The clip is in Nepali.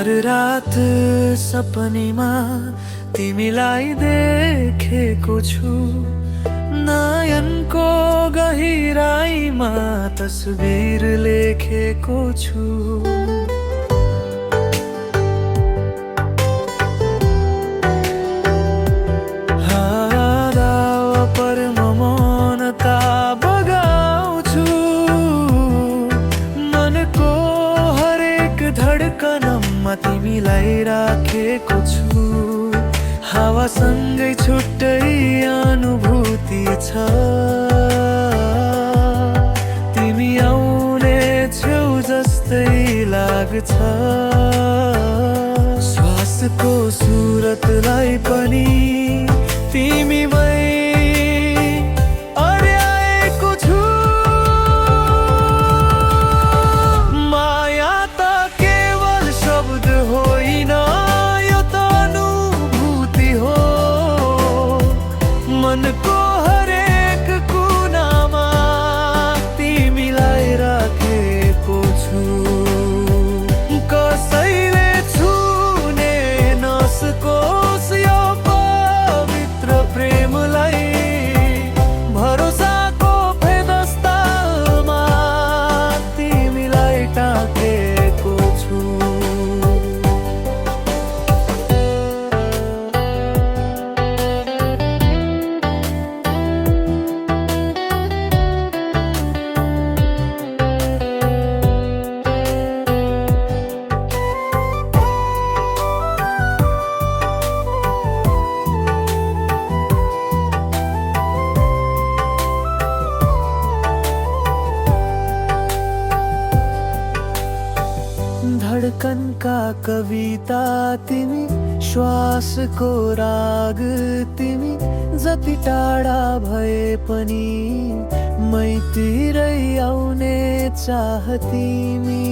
हर रात सपनीमा तिमीलाई देखेको छु। नयनको गहिराईमा तस्बिर लेखेको छु। धडकनमा तिमीलाई राखेको छु। हावासँगै छुट्टै अनुभूति छ। तिमी आउने छेउ जस्तै लाग्छ। श्वासको सुरतलाई पनि तिमीमै मनको हरेक कुनामा तिमीलाई राखेको छु। कसैले छुने नसकोस् यो पवित्र प्रेमलाई। भरोसाको फेदस्तामा तिमीलाई टाकेको छु। धडकनका कविता तिमी, श्वासको राग तिमी। जति टाढा भए पनि मैतिरै आउने चाह तिमी।